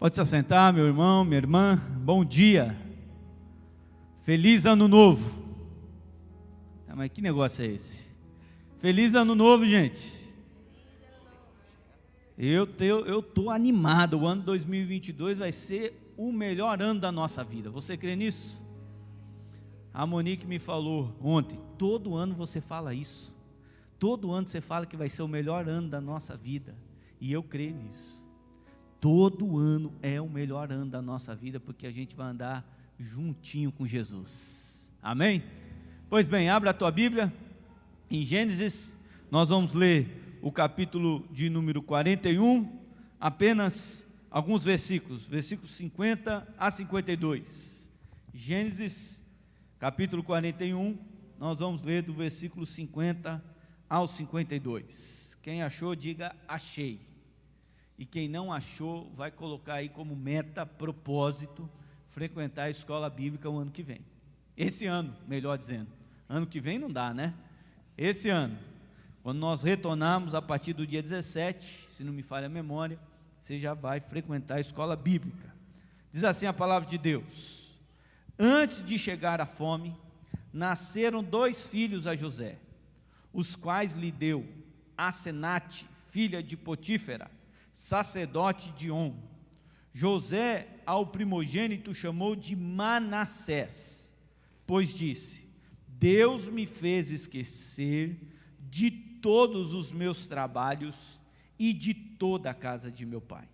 Pode se assentar, meu irmão, minha irmã. Bom dia. Feliz ano novo. Mas que negócio é esse? Feliz ano novo, gente. Eu estou animado. O ano 2022 vai ser o melhor ano da nossa vida. Você crê nisso? A Monique me falou ontem, todo ano você fala isso. Todo ano você fala que vai ser o melhor ano da nossa vida. E eu creio nisso. Todo ano é o melhor ano da nossa vida, porque a gente vai andar juntinho com Jesus. Amém? Pois bem, abra a tua Bíblia. Em Gênesis, nós vamos ler o capítulo de número 41, apenas alguns versículos 50 a 52. Gênesis, capítulo 41, nós vamos ler do versículo 50 ao 52. Quem achou, diga achei. E quem não achou, vai colocar aí como meta, propósito, frequentar a escola bíblica o ano que vem. Esse ano, melhor dizendo. Ano que vem não dá, né? Esse ano, quando nós retornarmos a partir do dia 17, se não me falha a memória, você já vai frequentar a escola bíblica. Diz assim a palavra de Deus: antes de chegar a fome, nasceram 2 filhos a José, os quais lhe deu Asenate, filha de Potífera, sacerdote de On. José ao primogênito chamou de Manassés, pois disse: Deus me fez esquecer de todos os meus trabalhos e de toda a casa de meu pai.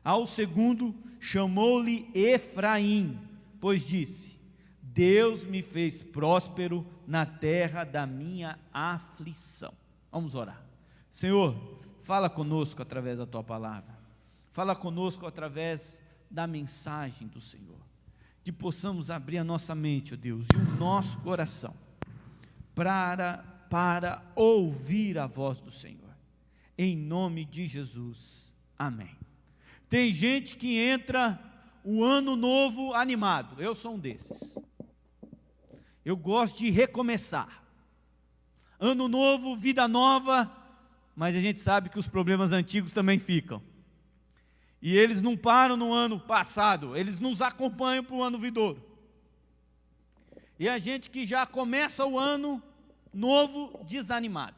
Ao segundo chamou-lhe Efraim, pois disse: Deus me fez próspero na terra da minha aflição. Vamos orar. Senhor, fala conosco através da tua palavra, fala conosco através da mensagem do Senhor, que possamos abrir a nossa mente, ó Deus, e o nosso coração, para ouvir a voz do Senhor, em nome de Jesus, amém. Tem gente que entra o ano novo animado, eu sou um desses, eu gosto de recomeçar, ano novo, vida nova, mas a gente sabe que os problemas antigos também ficam, e eles não param no ano passado, eles nos acompanham para o ano vindouro, e a gente que já começa o ano novo desanimado,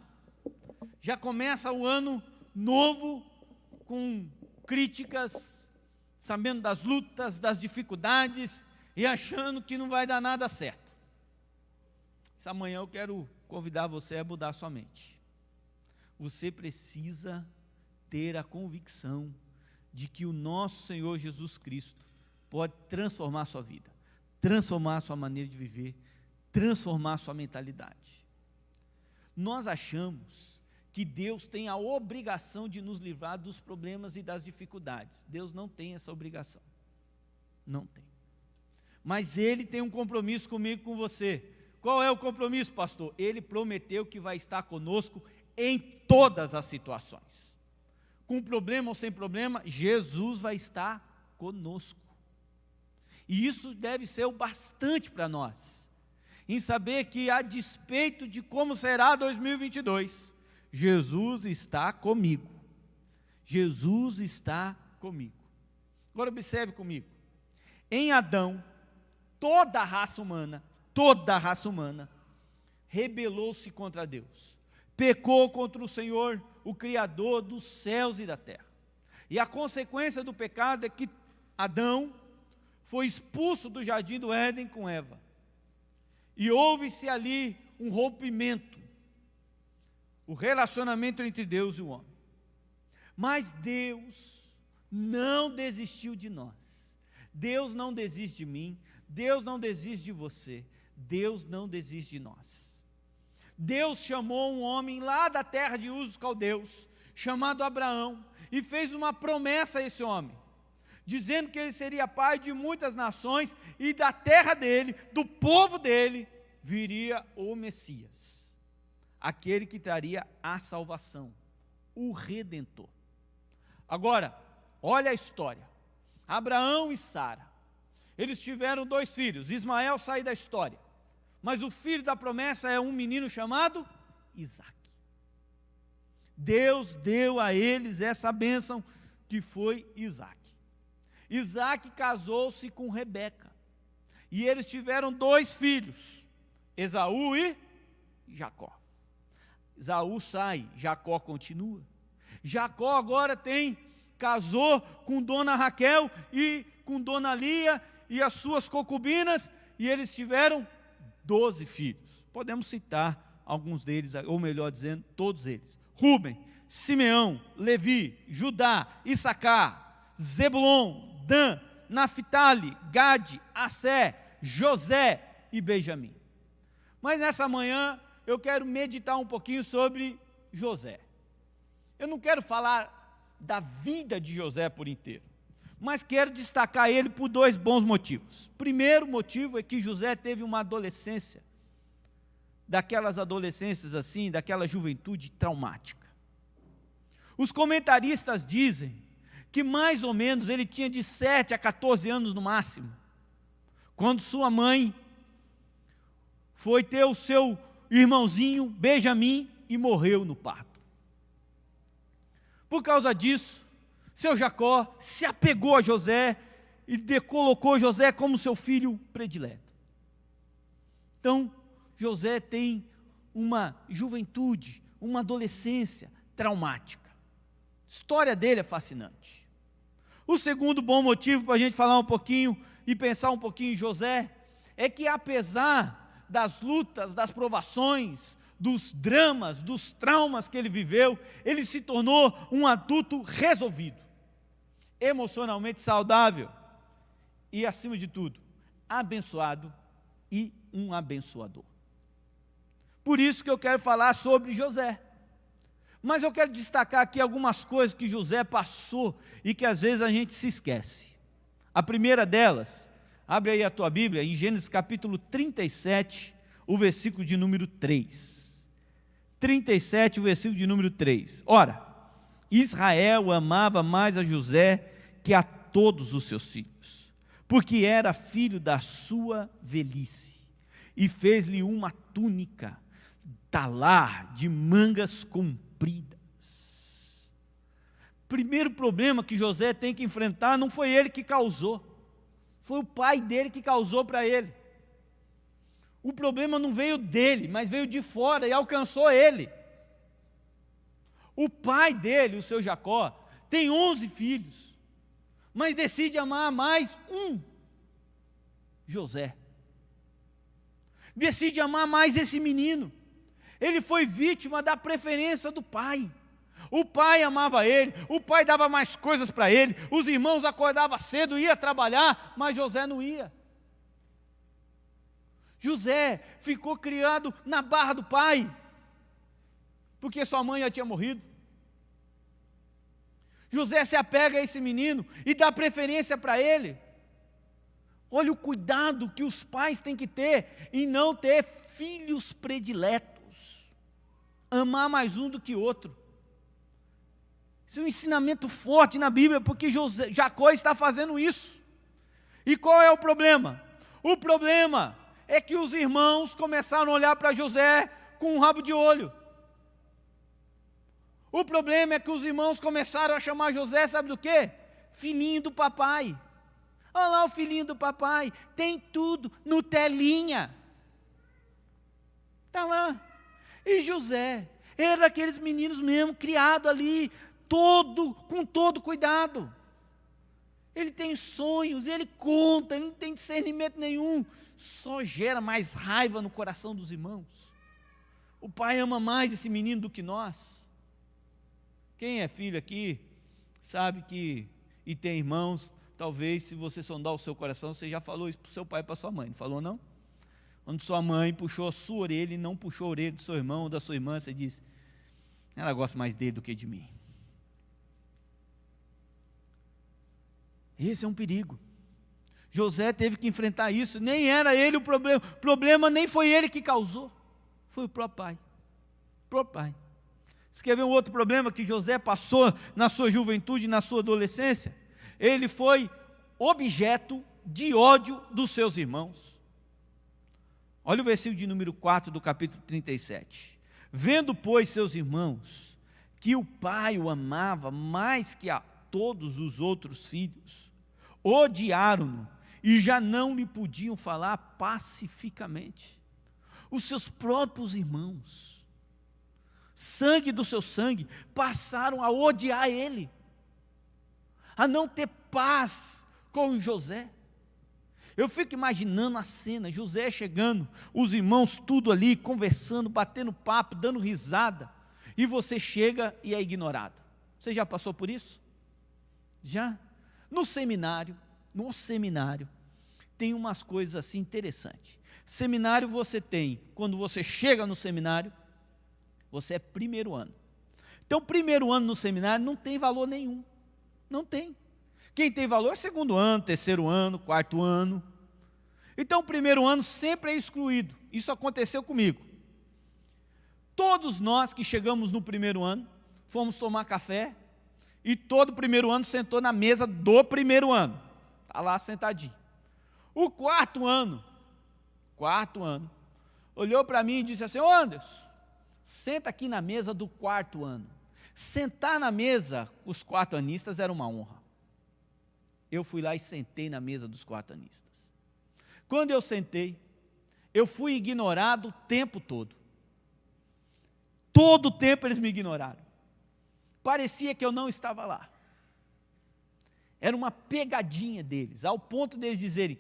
já começa o ano novo com críticas, sabendo das lutas, das dificuldades, e achando que não vai dar nada certo. Essa manhã eu quero convidar você a mudar sua mente. Você precisa ter a convicção de que o nosso Senhor Jesus Cristo pode transformar a sua vida, transformar a sua maneira de viver, transformar a sua mentalidade. Nós achamos que Deus tem a obrigação de nos livrar dos problemas e das dificuldades. Deus não tem essa obrigação, não tem. Mas Ele tem um compromisso comigo e com você. Qual é o compromisso, pastor? Ele prometeu que vai estar conosco em todas as situações, com problema ou sem problema, Jesus vai estar conosco, e isso deve ser o bastante para nós, em saber que a despeito de como será 2022, Jesus está comigo, Jesus está comigo. Agora observe comigo, em Adão, toda a raça humana, rebelou-se contra Deus, pecou contra o Senhor, o Criador dos céus e da terra. E a consequência do pecado é que Adão foi expulso do jardim do Éden com Eva. E houve-se ali um rompimento, o relacionamento entre Deus e o homem. Mas Deus não desistiu de nós. Deus não desiste de mim, Deus não desiste de você, Deus não desiste de nós. Deus chamou um homem lá da terra de Uz dos Caldeus, chamado Abraão, e fez uma promessa a esse homem, dizendo que ele seria pai de muitas nações, e da terra dele, do povo dele, viria o Messias, aquele que traria a salvação, o Redentor. Agora, olha a história, Abraão e Sara, eles tiveram 2 filhos, Ismael sai da história, mas o filho da promessa é um menino chamado Isaque. Deus deu a eles essa bênção que foi Isaque. Isaac casou-se com Rebeca, e eles tiveram 2 filhos, Esaú e Jacó. Esaú sai, Jacó continua. Jacó agora casou com dona Raquel e com dona Lia e as suas concubinas, e eles tiveram 12 filhos. Podemos citar alguns deles, ou melhor dizendo, todos eles: Rúben, Simeão, Levi, Judá, Issacar, Zebulon, Dan, Naphtali, Gade, Assé, José e Benjamim. Mas nessa manhã eu quero meditar um pouquinho sobre José. Eu não quero falar da vida de José por inteiro, mas quero destacar ele por 2 bons motivos. Primeiro motivo é que José teve uma adolescência, daquelas adolescências assim, daquela juventude traumática. Os comentaristas dizem que mais ou menos ele tinha de 7 a 14 anos no máximo, quando sua mãe foi ter o seu irmãozinho Benjamim e morreu no parto. Por causa disso, seu Jacó se apegou a José e colocou José como seu filho predileto. Então, José tem uma juventude, uma adolescência traumática. A história dele é fascinante. O segundo bom motivo para a gente falar um pouquinho e pensar um pouquinho em José é que, apesar das lutas, das provações, dos dramas, dos traumas que ele viveu, ele se tornou um adulto resolvido, emocionalmente saudável e, acima de tudo, abençoado e um abençoador. Por isso que eu quero falar sobre José. Mas eu quero destacar aqui algumas coisas que José passou e que às vezes a gente se esquece. A primeira delas, abre aí a tua Bíblia, em Gênesis capítulo 37, o versículo de número 3. 37, o versículo de número 3. Ora, Israel amava mais a José que a todos os seus filhos, porque era filho da sua velhice, e fez-lhe uma túnica, talar de mangas compridas. Primeiro problema que José tem que enfrentar, não foi ele que causou, foi o pai dele que causou para ele. O problema não veio dele, mas veio de fora e alcançou ele. O pai dele, o seu Jacó, tem 11 filhos, mas decide amar mais um, José. Decide amar mais esse menino. Ele foi vítima da preferência do pai. O pai amava ele, o pai dava mais coisas para ele, os irmãos acordavam cedo, ia trabalhar, mas José não ia. José ficou criado na barra do pai, porque sua mãe já tinha morrido. José se apega a esse menino e dá preferência para ele. Olha o cuidado que os pais têm que ter em não ter filhos prediletos, amar mais um do que outro. Isso é um ensinamento forte na Bíblia, porque Jacó está fazendo isso. E qual é o problema? O problema é que os irmãos começaram a olhar para José com um rabo de olho. O problema é que os irmãos começaram a chamar José, sabe do quê? Filhinho do papai. Olha lá o filhinho do papai, tem tudo, Nutelinha. Está lá. E José era daqueles meninos mesmo, criado ali, com todo cuidado. Ele tem sonhos, ele conta, ele não tem discernimento nenhum, só gera mais raiva no coração dos irmãos. O pai ama mais esse menino do que nós. Quem é filho aqui, sabe que, e tem irmãos, talvez se você sondar o seu coração, você já falou isso para o seu pai e para a sua mãe, não falou não? Quando sua mãe puxou a sua orelha e não puxou a orelha do seu irmão ou da sua irmã, você disse, ela gosta mais dele do que de mim. Esse é um perigo. José teve que enfrentar isso, nem era ele o problema nem foi ele que causou, foi o próprio pai. O próprio pai. Você quer ver um outro problema que José passou na sua juventude, na sua adolescência? Ele foi objeto de ódio dos seus irmãos. Olha o versículo de número 4 do capítulo 37. Vendo, pois, seus irmãos, que o pai o amava mais que a todos os outros filhos, odiaram-no e já não lhe podiam falar pacificamente. Os seus próprios irmãos, sangue do seu sangue, passaram a odiar ele, a não ter paz com José. Eu fico imaginando a cena, José chegando, os irmãos tudo ali, conversando, batendo papo, dando risada, e você chega e é ignorado. Você já passou por isso? Já? No seminário, tem umas coisas assim interessantes. Seminário você tem, quando você chega no seminário, você é primeiro ano. Então, primeiro ano no seminário não tem valor nenhum. Não tem. Quem tem valor é segundo ano, terceiro ano, quarto ano. Então, o primeiro ano sempre é excluído. Isso aconteceu comigo. Todos nós que chegamos no primeiro ano, fomos tomar café, e todo primeiro ano sentou na mesa do primeiro ano. Está lá sentadinho. O quarto ano, olhou para mim e disse assim: ô Anderson, senta aqui na mesa do quarto ano. Sentar na mesa, os quarto-anistas era uma honra. Eu fui lá e sentei na mesa dos quarto-anistas. Quando eu sentei, eu fui ignorado o tempo todo. Todo o tempo eles me ignoraram. Parecia que eu não estava lá. Era uma pegadinha deles, ao ponto deles dizerem: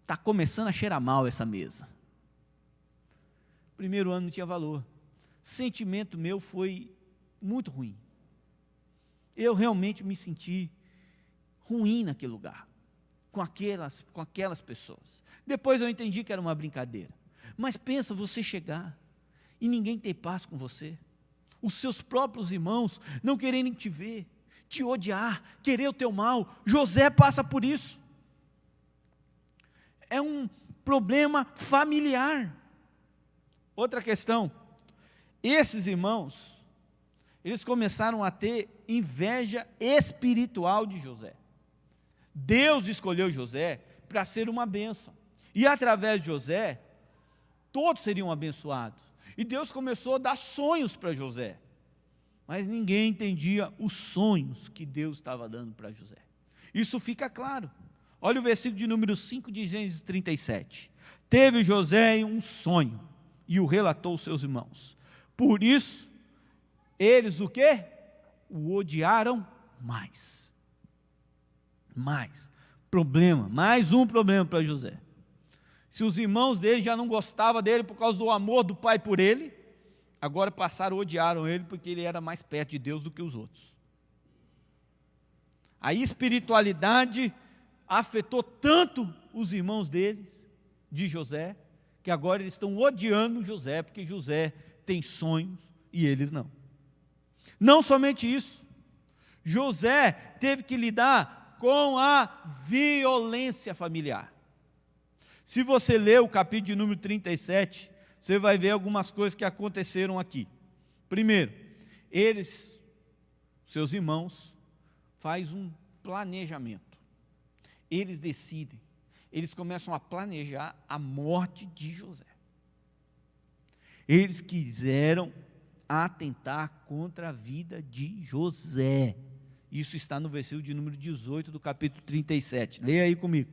está começando a cheirar mal essa mesa. Primeiro ano não tinha valor. Sentimento meu foi muito ruim. Eu realmente me senti ruim naquele lugar, com aquelas pessoas. Depois eu entendi que era uma brincadeira. Mas pensa você chegar e ninguém ter paz com você, os seus próprios irmãos não quererem te ver, te odiar, querer o teu mal. José passa por isso. É um problema familiar. Outra questão, esses irmãos, eles começaram a ter inveja espiritual de José. Deus escolheu José para ser uma bênção, e através de José, todos seriam abençoados. E Deus começou a dar sonhos para José, mas ninguém entendia os sonhos que Deus estava dando para José. Isso fica claro. Olha o versículo de número 5 de Gênesis 37. Teve José um sonho, e o relatou aos seus irmãos. Por isso, eles o quê? O odiaram mais. Mais um problema para José. Se os irmãos dele já não gostavam dele por causa do amor do pai por ele, agora odiaram ele porque ele era mais perto de Deus do que os outros. A espiritualidade afetou tanto os irmãos deles, de José, que agora eles estão odiando José, porque José tem sonhos e eles não. Não somente isso, José teve que lidar com a violência familiar. Se você ler o capítulo de número 37, você vai ver algumas coisas que aconteceram aqui. Primeiro, seus irmãos, fazem um planejamento. Eles decidem, eles começam a planejar a morte de José. Eles quiseram atentar contra a vida de José. Isso está no versículo de número 18 do capítulo 37. Leia aí comigo.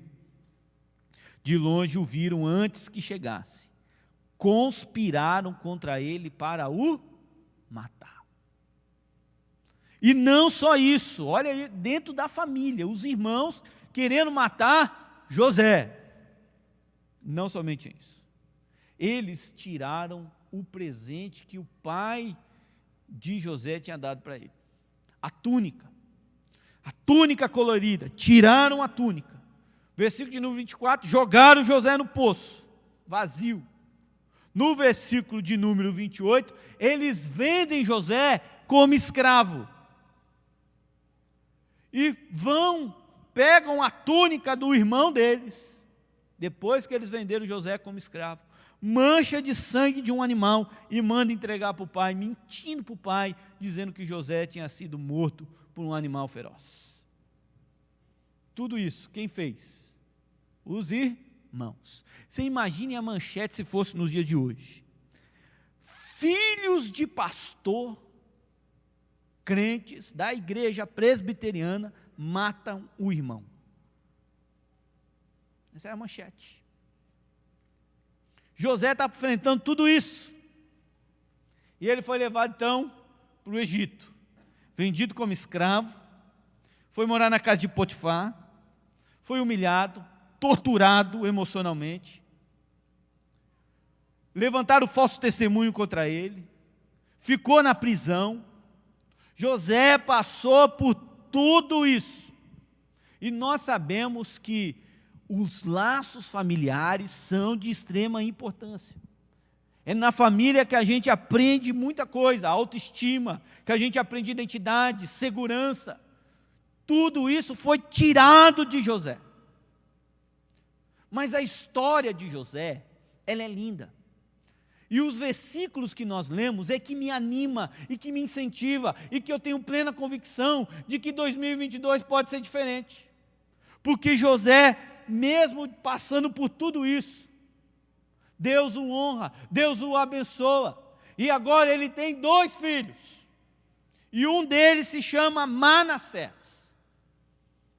De longe o viram antes que chegasse. Conspiraram contra ele para o matar. E não só isso, olha aí, dentro da família, os irmãos querendo matar José. Não somente isso. Eles tiraram o presente que o pai de José tinha dado para ele. A túnica colorida, tiraram a túnica. Versículo de número 24, jogaram José no poço, vazio. No versículo de número 28, eles vendem José como escravo. E pegam a túnica do irmão deles, depois que eles venderam José como escravo, mancha de sangue de um animal e manda entregar para o pai, mentindo para o pai, dizendo que José tinha sido morto por um animal feroz. Tudo isso, quem fez? Os irmãos. Você imagine a manchete se fosse nos dias de hoje. Filhos de pastor, crentes da igreja presbiteriana, matam o irmão. Essa é a manchete. José está enfrentando tudo isso. E ele foi levado então para o Egito, vendido como escravo, foi morar na casa de Potifar, foi humilhado, torturado emocionalmente, levantaram falso testemunho contra ele, ficou na prisão. José passou por tudo isso. E nós sabemos que os laços familiares são de extrema importância. É na família que a gente aprende muita coisa, autoestima, que a gente aprende identidade, segurança. Tudo isso foi tirado de José. Mas a história de José, ela é linda. E os versículos que nós lemos é que me anima e que me incentiva e que eu tenho plena convicção de que 2022 pode ser diferente. Porque José, mesmo passando por tudo isso, Deus o honra, Deus o abençoa. E agora ele tem 2 filhos. E um deles se chama Manassés.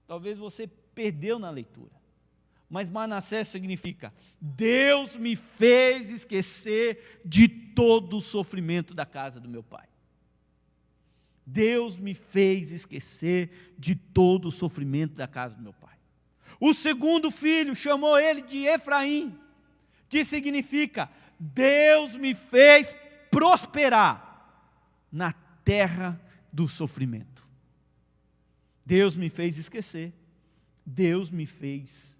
Talvez você perdeu na leitura. Mas Manassés significa: Deus me fez esquecer de todo o sofrimento da casa do meu pai. Deus me fez esquecer de todo o sofrimento da casa do meu pai. O segundo filho chamou ele de Efraim, que significa: Deus me fez prosperar na terra do sofrimento. Deus me fez esquecer, Deus me fez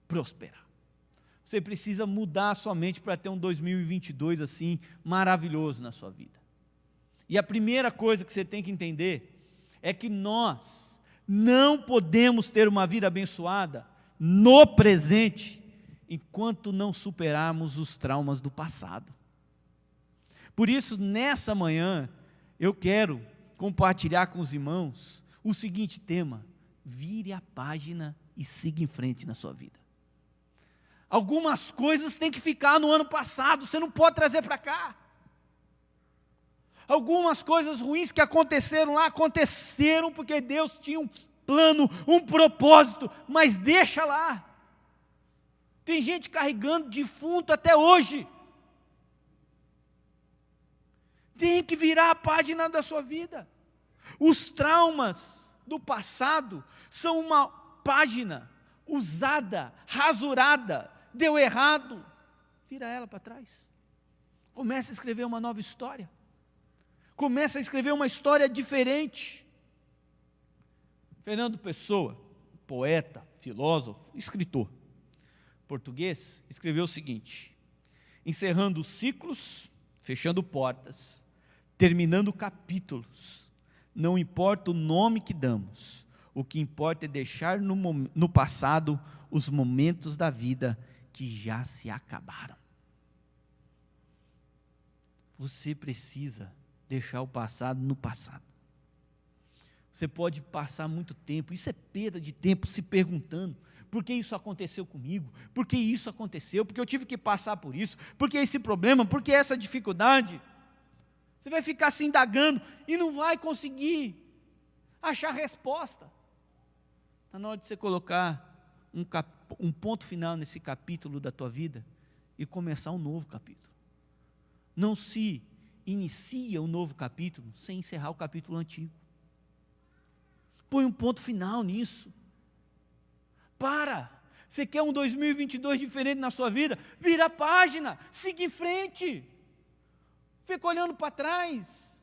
prosperar. Você precisa mudar a sua mente para ter um 2022 assim, maravilhoso na sua vida. E a primeira coisa que você tem que entender é que nós não podemos ter uma vida abençoada no presente enquanto não superarmos os traumas do passado. Por isso, nessa manhã, eu quero compartilhar com os irmãos o seguinte tema: vire a página e siga em frente na sua vida. Algumas coisas têm que ficar no ano passado, você não pode trazer para cá. Algumas coisas ruins que aconteceram lá, aconteceram porque Deus tinha um plano, um propósito, mas deixa lá. Tem gente carregando defunto até hoje. Tem que virar a página da sua vida. Os traumas do passado são uma página usada, rasurada, deu errado. Vira ela para trás. Começa a escrever uma nova história. Começa a escrever uma história diferente. Fernando Pessoa, poeta, filósofo, escritor português, escreveu o seguinte: encerrando ciclos, fechando portas, terminando capítulos, não importa o nome que damos, o que importa é deixar no passado os momentos da vida que já se acabaram. Você precisa deixar o passado no passado. Você pode passar muito tempo, isso é perda de tempo, se perguntando: por que isso aconteceu comigo? Por que isso aconteceu? Porque eu tive que passar por isso? Por que esse problema? Por que essa dificuldade? Você vai ficar se indagando e não vai conseguir achar resposta. Está na hora de você colocar um ponto final nesse capítulo da tua vida e começar um novo capítulo. Não se inicia um novo capítulo sem encerrar o capítulo antigo. Põe um ponto final nisso. Você quer um 2022 diferente na sua vida? Vira a página, siga em frente. Fica olhando para trás.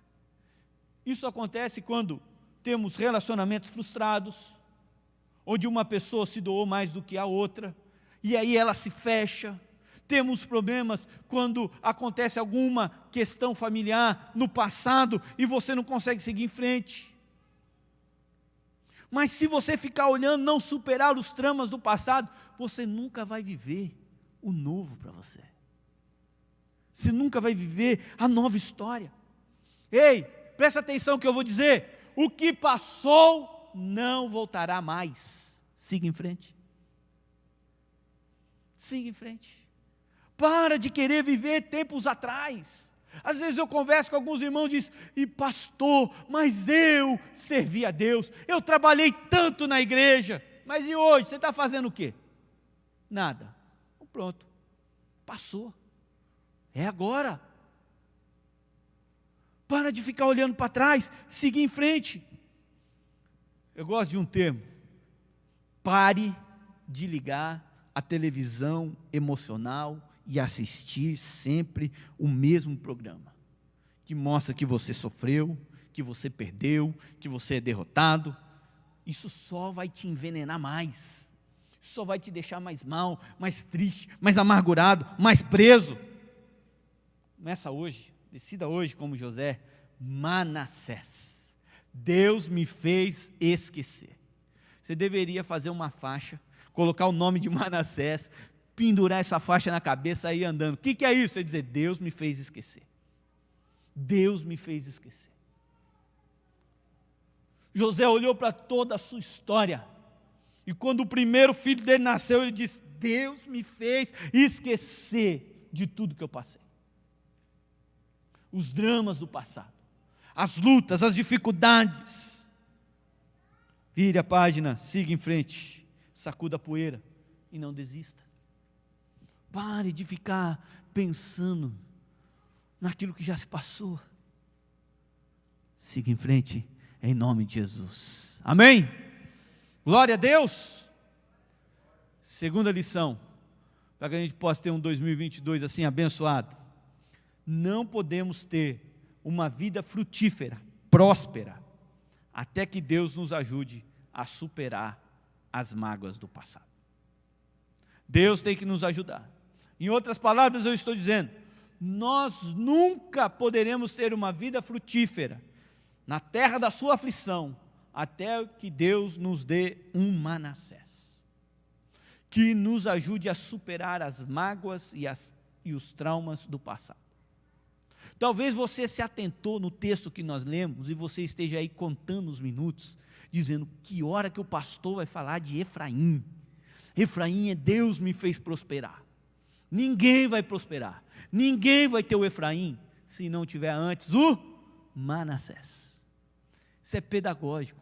Isso acontece quando temos relacionamentos frustrados, onde uma pessoa se doou mais do que a outra, e aí ela se fecha. Temos problemas quando acontece alguma questão familiar no passado e você não consegue seguir em frente. Mas se você ficar olhando, não superar os traumas do passado, você nunca vai viver o novo para você. Você nunca vai viver a nova história. Ei, presta atenção no que eu vou dizer. O que passou não voltará mais. Siga em frente. Siga em frente. Para de querer viver tempos atrás. Às vezes eu converso com alguns irmãos e dizem: e pastor, mas eu servi a Deus, eu trabalhei tanto na igreja, mas e hoje, você está fazendo o quê? Nada. Pronto. Passou. É agora. Para de ficar olhando para trás, siga em frente. Eu gosto de um termo. Pare de ligar a televisão emocional e assistir sempre o mesmo programa, que mostra que você sofreu, que você perdeu, que você é derrotado. Isso só vai te envenenar mais, só vai te deixar mais mal, mais triste, mais amargurado, mais preso. Começa hoje, decida hoje como José: Manassés, Deus me fez esquecer. Você deveria fazer uma faixa, colocar o nome de Manassés, pendurar essa faixa na cabeça e ir andando. O que é isso? É dizer: Deus me fez esquecer. Deus me fez esquecer. José olhou para toda a sua história, e quando o primeiro filho dele nasceu, ele disse: Deus me fez esquecer de tudo que eu passei. Os dramas do passado, as lutas, as dificuldades. Vire a página, siga em frente, sacuda a poeira e não desista. Pare de ficar pensando naquilo que já se passou. Siga em frente, em nome de Jesus. Amém? Glória a Deus. Segunda lição, para que a gente possa ter um 2022 assim abençoado. Não podemos ter uma vida frutífera, próspera, até que Deus nos ajude a superar as mágoas do passado. Deus tem que nos ajudar. Em outras palavras, eu estou dizendo, nós nunca poderemos ter uma vida frutífera na terra da sua aflição, até que Deus nos dê um Manassés, que nos ajude a superar as mágoas e os traumas do passado. Talvez você se atentou no texto que nós lemos, e você esteja aí contando os minutos, dizendo: que hora que o pastor vai falar de Efraim? Efraim é Deus me fez prosperar. Ninguém vai prosperar, ninguém vai ter o Efraim, se não tiver antes o Manassés. Isso é pedagógico.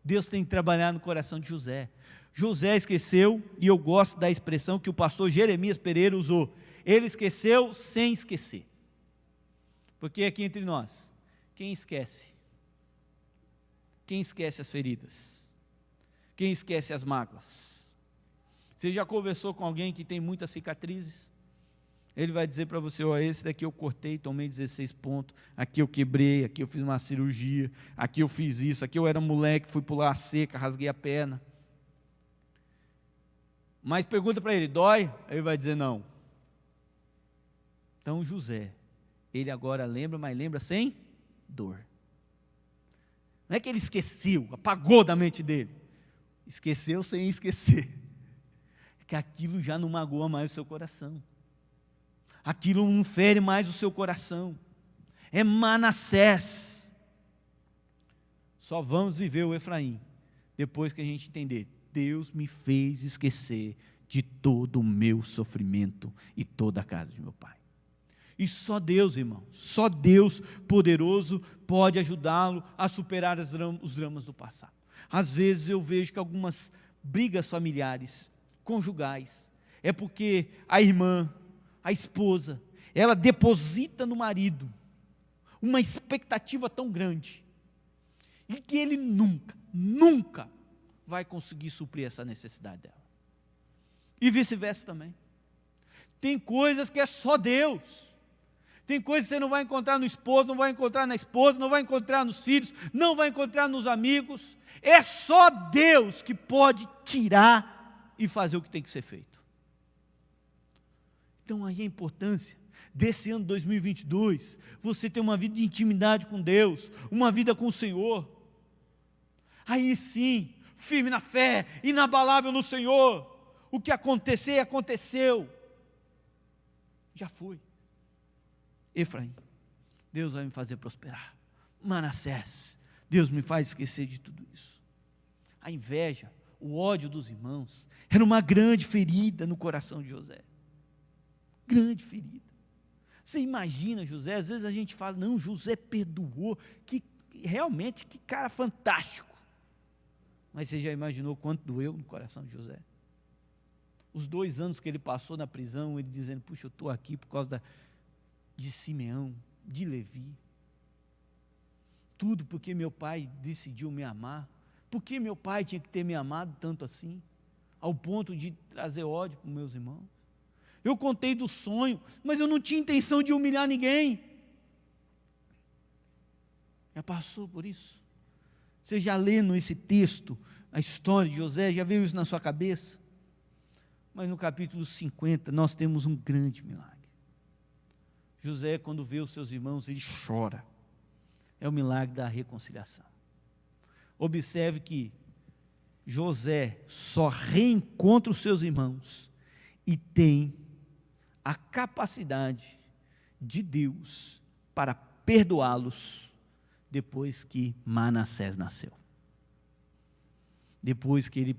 Deus tem que trabalhar no coração de José. José esqueceu, e eu gosto da expressão que o pastor Jeremias Pereira usou: ele esqueceu sem esquecer. Porque aqui entre nós, quem esquece? Quem esquece as feridas? Quem esquece as mágoas? Você já conversou com alguém que tem muitas cicatrizes? Ele vai dizer para você: ó, esse daqui eu cortei, tomei 16 pontos, aqui eu quebrei, aqui eu fiz uma cirurgia, aqui eu fiz isso, aqui eu era moleque, fui pular a seca, rasguei a perna. Mas pergunta para ele: dói? Ele vai dizer: não. Então José, ele agora lembra, mas lembra sem dor. Não é que ele esqueceu, apagou da mente dele. Esqueceu sem esquecer. É que aquilo já não magoa mais o seu coração. Aquilo não fere mais o seu coração. É Manassés. Só vamos viver o Efraim depois que a gente entender: Deus me fez esquecer de todo o meu sofrimento e toda a casa de meu pai. E só Deus, irmão, só Deus poderoso pode ajudá-lo a superar os dramas do passado. Às vezes eu vejo que algumas brigas familiares, conjugais, é porque a irmã, a esposa, ela deposita no marido uma expectativa tão grande, e que ele nunca vai conseguir suprir essa necessidade dela. E vice-versa também. Tem coisas que é só Deus. Tem coisas que você não vai encontrar no esposo, não vai encontrar na esposa, não vai encontrar nos filhos, não vai encontrar nos amigos. É só Deus que pode tirar e fazer o que tem que ser feito. Então aí a importância desse ano 2022, você ter uma vida de intimidade com Deus, uma vida com o Senhor. Aí sim, firme na fé, inabalável no Senhor. O que acontecer, aconteceu. Já foi. Efraim, Deus vai me fazer prosperar. Manassés, Deus me faz esquecer de tudo isso. A inveja, o ódio dos irmãos, era uma grande ferida no coração de José. Grande ferida. Você imagina José, às vezes a gente fala: não, José perdoou, que realmente, que cara fantástico. Mas você já imaginou quanto doeu no coração de José? os 2 anos que ele passou na prisão, ele dizendo, puxa, eu estou aqui por causa de Simeão, de Levi. Tudo porque meu pai decidiu me amar. Por que meu pai tinha que ter me amado tanto assim? Ao ponto de trazer ódio para os meus irmãos. Eu contei do sonho, mas eu não tinha intenção de humilhar ninguém. Já passou por isso? Você já lendo esse texto, a história de José, já veio isso na sua cabeça? Mas no capítulo 50, nós temos um grande milagre. José, quando vê os seus irmãos, ele chora. É o milagre da reconciliação. Observe que José só reencontra os seus irmãos e tem a capacidade de Deus para perdoá-los depois que Manassés nasceu. Depois que ele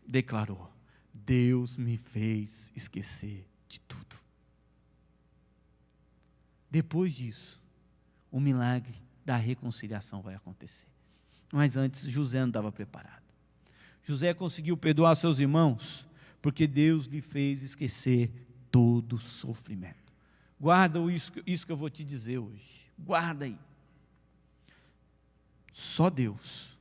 declarou, Deus me fez esquecer de tudo. Depois disso, o milagre da reconciliação vai acontecer. Mas antes, José não estava preparado. José conseguiu perdoar seus irmãos, porque Deus lhe fez esquecer todo o sofrimento. Guarda isso que eu vou te dizer hoje. Guarda aí. Só Deus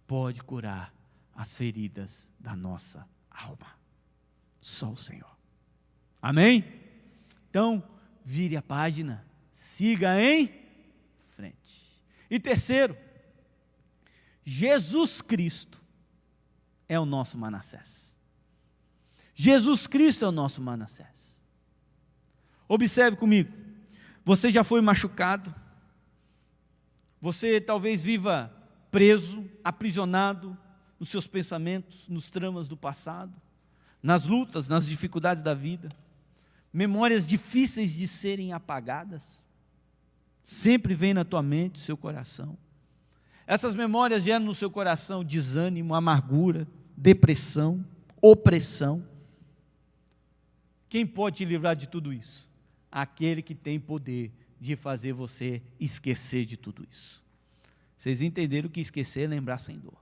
pode curar as feridas da nossa alma. Só o Senhor. Amém? Então, vire a página, siga em frente. E terceiro, Jesus Cristo é o nosso Manassés. Jesus Cristo é o nosso Manassés. Observe comigo, você já foi machucado, você talvez viva preso, aprisionado nos seus pensamentos, nos tramas do passado, nas lutas, nas dificuldades da vida, memórias difíceis de serem apagadas, sempre vem na tua mente, no seu coração. Essas memórias geram no seu coração desânimo, amargura, depressão, opressão. Quem pode te livrar de tudo isso? Aquele que tem poder de fazer você esquecer de tudo isso. Vocês entenderam que esquecer é lembrar sem dor.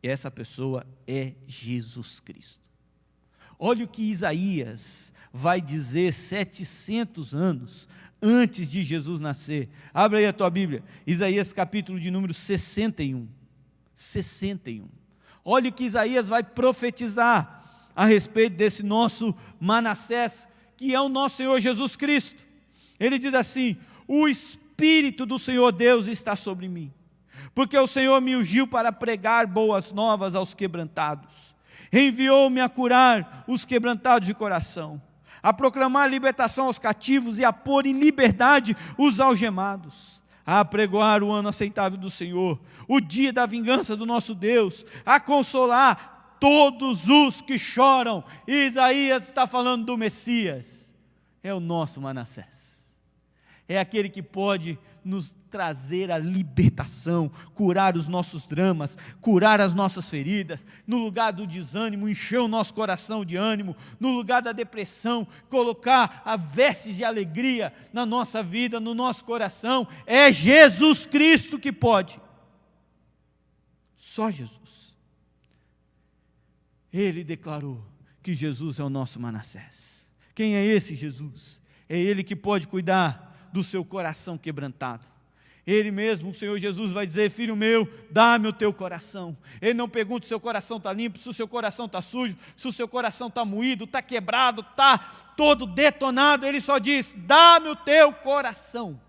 E essa pessoa é Jesus Cristo. Olha o que Isaías vai dizer 700 anos antes de Jesus nascer. Abre aí a tua Bíblia, Isaías capítulo de número 61. 61. Olha o que Isaías vai profetizar a respeito desse nosso Manassés, que é o nosso Senhor Jesus Cristo. Ele diz assim: o Espírito do Senhor Deus está sobre mim, porque o Senhor me ungiu para pregar boas novas aos quebrantados, enviou-me a curar os quebrantados de coração, a proclamar libertação aos cativos e a pôr em liberdade os algemados, a apregoar o ano aceitável do Senhor, o dia da vingança do nosso Deus, a consolar todos os que choram. Isaías está falando do Messias, é o nosso Manassés, é aquele que pode nos trazer a libertação, curar os nossos dramas, curar as nossas feridas, no lugar do desânimo, encher o nosso coração de ânimo, no lugar da depressão, colocar a vestes de alegria na nossa vida, no nosso coração. É Jesus Cristo que pode, só Jesus. Ele declarou que Jesus é o nosso Manassés. Quem é esse Jesus? É Ele que pode cuidar do seu coração quebrantado. Ele mesmo, o Senhor Jesus vai dizer: filho meu, dá-me o teu coração. Ele não pergunta se o seu coração está limpo, se o seu coração está sujo, se o seu coração está moído, está quebrado, está todo detonado. Ele só diz: dá-me o teu coração,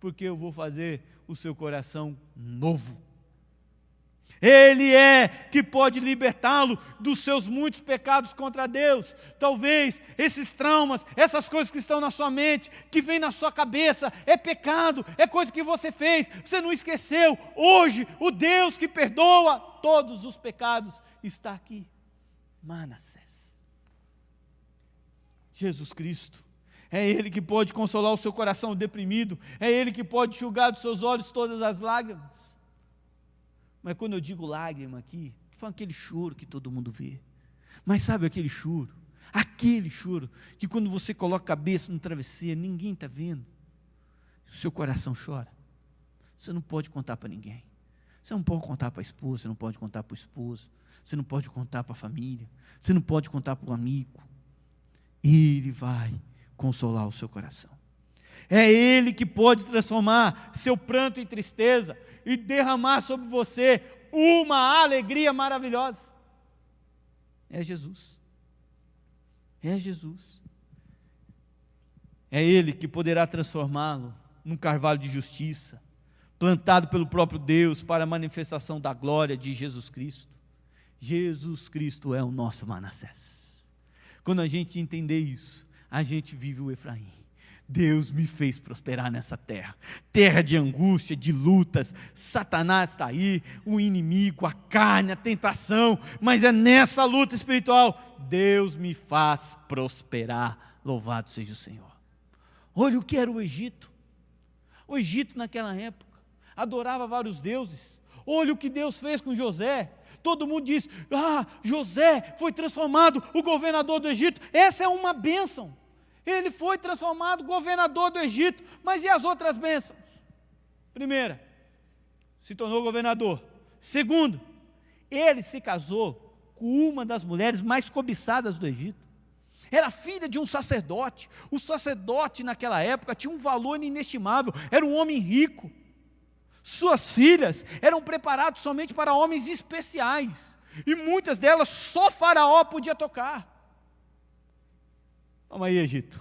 porque eu vou fazer o seu coração novo. Ele é que pode libertá-lo dos seus muitos pecados contra Deus. Talvez esses traumas, essas coisas que estão na sua mente, que vem na sua cabeça, é pecado, é coisa que você fez, você não esqueceu. Hoje, o Deus que perdoa todos os pecados está aqui. Manassés, Jesus Cristo. É Ele que pode consolar o seu coração deprimido, é Ele que pode enxugar dos seus olhos todas as lágrimas. Mas quando eu digo lágrima aqui, estou falando aquele choro que todo mundo vê. Mas sabe aquele choro que quando você coloca a cabeça no travesseiro, ninguém está vendo, o seu coração chora. Você não pode contar para ninguém. Você não pode contar para a esposa, você não pode contar para o esposo, você não pode contar para a família, você não pode contar para o amigo. Ele vai consolar o seu coração. É Ele que pode transformar seu pranto em tristeza e derramar sobre você uma alegria maravilhosa. É Jesus. É Jesus. É Ele que poderá transformá-lo num carvalho de justiça, plantado pelo próprio Deus para a manifestação da glória de Jesus Cristo. Jesus Cristo é o nosso Manassés. Quando a gente entender isso, a gente vive o Efraim. Deus me fez prosperar nessa terra, terra de angústia, de lutas. Satanás está aí, o inimigo, a carne, a tentação, mas é nessa luta espiritual, Deus me faz prosperar. Louvado seja o Senhor. Olha o que era o Egito. O Egito naquela época adorava vários deuses. Olha o que Deus fez com José. Todo mundo diz: José foi transformado o governador do Egito. Essa é uma bênção. Ele foi transformado governador do Egito. Mas e as outras bênçãos? Primeira, se tornou governador. Segundo, ele se casou com uma das mulheres mais cobiçadas do Egito. Era filha de um sacerdote. O sacerdote naquela época tinha um valor inestimável. Era um homem rico. Suas filhas eram preparadas somente para homens especiais. E muitas delas só Faraó podia tocar. Toma aí, Egito.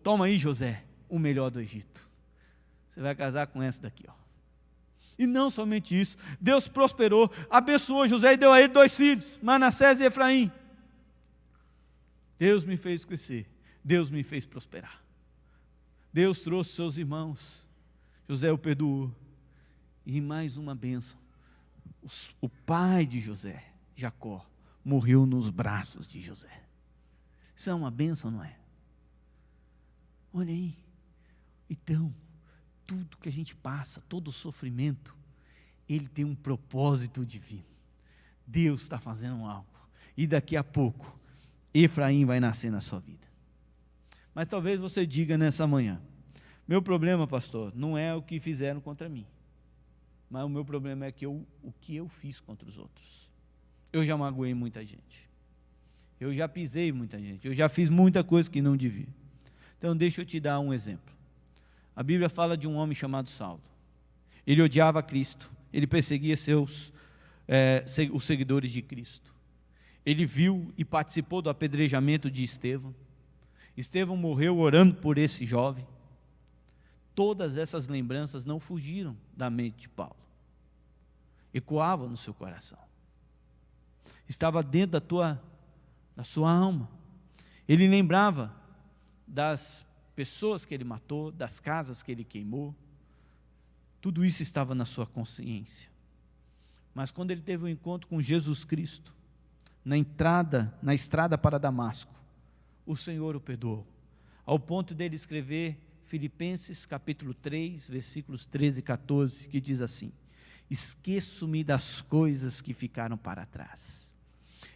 Toma aí, José, o melhor do Egito. Você vai casar com essa daqui, ó. E não somente isso, Deus prosperou, abençoou José e deu a ele 2 filhos, Manassés e Efraim. Deus me fez crescer, Deus me fez prosperar. Deus trouxe seus irmãos, José o perdoou. E mais uma bênção, o pai de José, Jacó, morreu nos braços de José. Isso é uma bênção, não é? Olha aí. Então, tudo que a gente passa, todo o sofrimento, ele tem um propósito divino. Deus está fazendo algo. E daqui a pouco, Efraim vai nascer na sua vida. Mas talvez você diga nessa manhã: meu problema, pastor, não é o que fizeram contra mim, mas o meu problema é o que eu fiz contra os outros. Eu já magoei muita gente. Eu já pisei muita gente, eu já fiz muita coisa que não devia. Então deixa eu te dar um exemplo. A Bíblia fala de um homem chamado Saulo. Ele odiava Cristo, ele perseguia os seguidores de Cristo. Ele viu e participou do apedrejamento de Estevão. Estevão morreu orando por esse jovem. Todas essas lembranças não fugiram da mente de Paulo. Ecoavam no seu coração. Estava dentro da sua alma. Ele lembrava das pessoas que ele matou, das casas que ele queimou. Tudo isso estava na sua consciência. Mas quando ele teve um encontro com Jesus Cristo, na estrada para Damasco, o Senhor o perdoou, ao ponto dele escrever Filipenses capítulo 3, versículos 13 e 14, que diz assim: esqueço-me das coisas que ficaram para trás,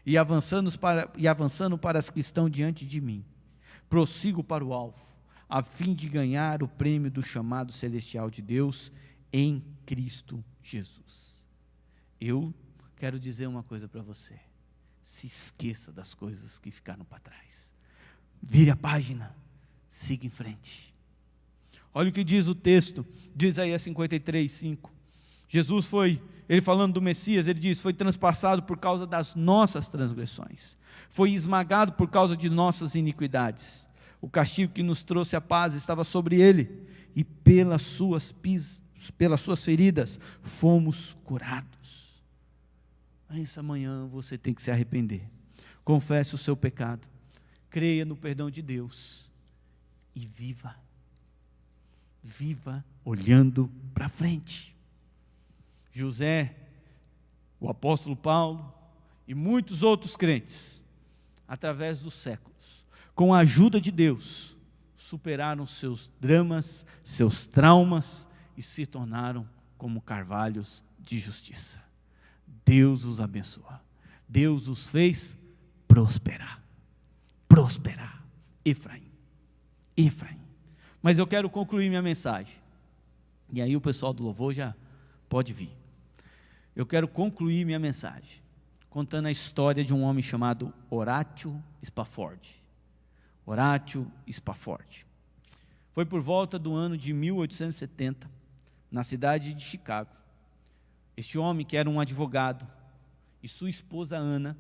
e avançando para as que estão diante de mim, prossigo para o alvo, a fim de ganhar o prêmio do chamado celestial de Deus em Cristo Jesus. Eu quero dizer uma coisa para você: se esqueça das coisas que ficaram para trás, vire a página, siga em frente. Olha o que diz o texto de Isaías 53, 5. Jesus ele falando do Messias, ele diz: foi transpassado por causa das nossas transgressões, foi esmagado por causa de nossas iniquidades. O castigo que nos trouxe a paz estava sobre ele, e pelas suas feridas fomos curados. Essa manhã você tem que se arrepender. Confesse o seu pecado, creia no perdão de Deus e viva olhando para frente. José, o apóstolo Paulo e muitos outros crentes, através dos séculos, com a ajuda de Deus, superaram seus dramas, seus traumas e se tornaram como carvalhos de justiça. Deus os abençoa. Deus os fez prosperar. Efraim. Mas eu quero concluir minha mensagem. E aí o pessoal do louvor já Pode vir. Eu quero concluir minha mensagem contando a história de um homem chamado Horatio Spafford. Horatio Spafford. Foi por volta do ano de 1870, na cidade de Chicago. Este homem, que era um advogado, e sua esposa Ana,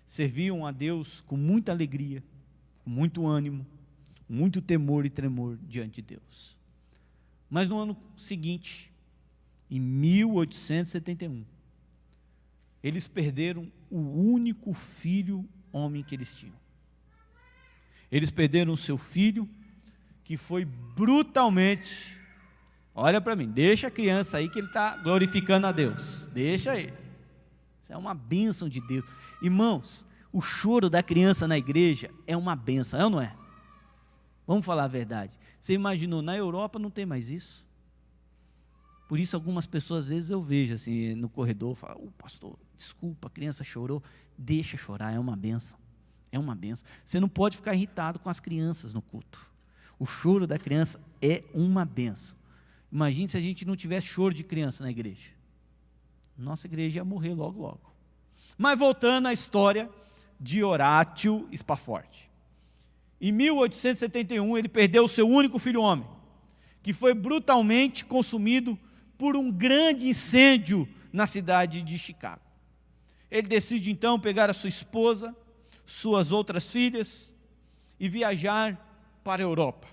serviam a Deus com muita alegria, com muito ânimo, muito temor e tremor diante de Deus. Mas no ano seguinte, em 1871, eles perderam o único filho homem que eles tinham. Eles perderam o seu filho, que foi brutalmente, olha para mim, deixa a criança aí que ele está glorificando a Deus, deixa ele, isso é uma bênção de Deus. Irmãos, o choro da criança na igreja é uma bênção, é ou não é? Vamos falar a verdade. Você imaginou, na Europa não tem mais isso? Por isso algumas pessoas, às vezes eu vejo assim no corredor, falam, pastor, desculpa, a criança chorou. Deixa chorar, é uma bênção, é uma bênção. Você não pode ficar irritado com as crianças no culto. O choro da criança é uma bênção. Imagine se a gente não tivesse choro de criança na igreja. Nossa igreja ia morrer logo, logo. Mas voltando à história de Horatio Spafford. Em 1871, ele perdeu o seu único filho homem, que foi brutalmente consumido por um grande incêndio na cidade de Chicago. Ele decide então pegar a sua esposa, suas outras filhas e viajar para a Europa.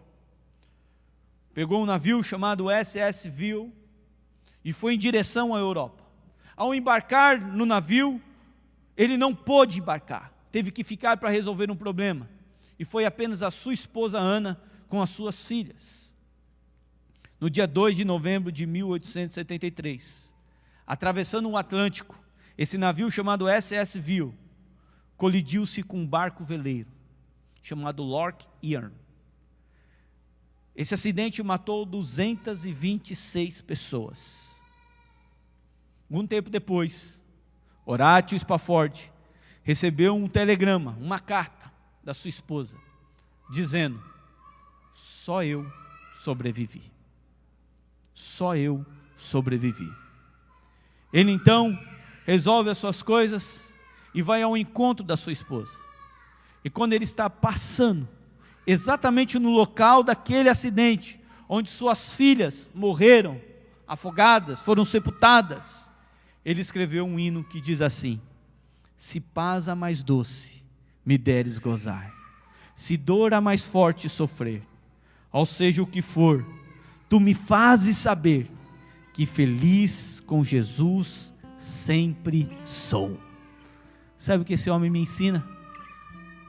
Pegou um navio chamado SS Ville e foi em direção à Europa. Ao embarcar no navio, ele não pôde embarcar, teve que ficar para resolver um problema, e foi apenas a sua esposa Ana com as suas filhas. No dia 2 de novembro de 1873, atravessando o Atlântico, esse navio chamado SS Ville colidiu-se com um barco veleiro chamado Loch Earn. Esse acidente matou 226 pessoas. Um tempo depois, Horatio Spafford recebeu um telegrama, uma carta da sua esposa, dizendo: só eu sobrevivi. Só eu sobrevivi. Ele então resolve as suas coisas e vai ao encontro da sua esposa. E quando ele está passando exatamente no local daquele acidente, onde suas filhas morreram afogadas, foram sepultadas, ele escreveu um hino que diz assim: se paz a mais doce me deres gozar, se dor a mais forte sofrer, ao seja o que for, tu me fazes saber que feliz com Jesus sempre sou. Sabe o que esse homem me ensina?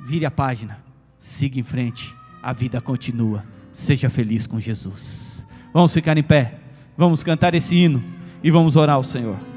Vire a página, siga em frente, a vida continua, seja feliz com Jesus. Vamos ficar em pé, vamos cantar esse hino e vamos orar ao Senhor.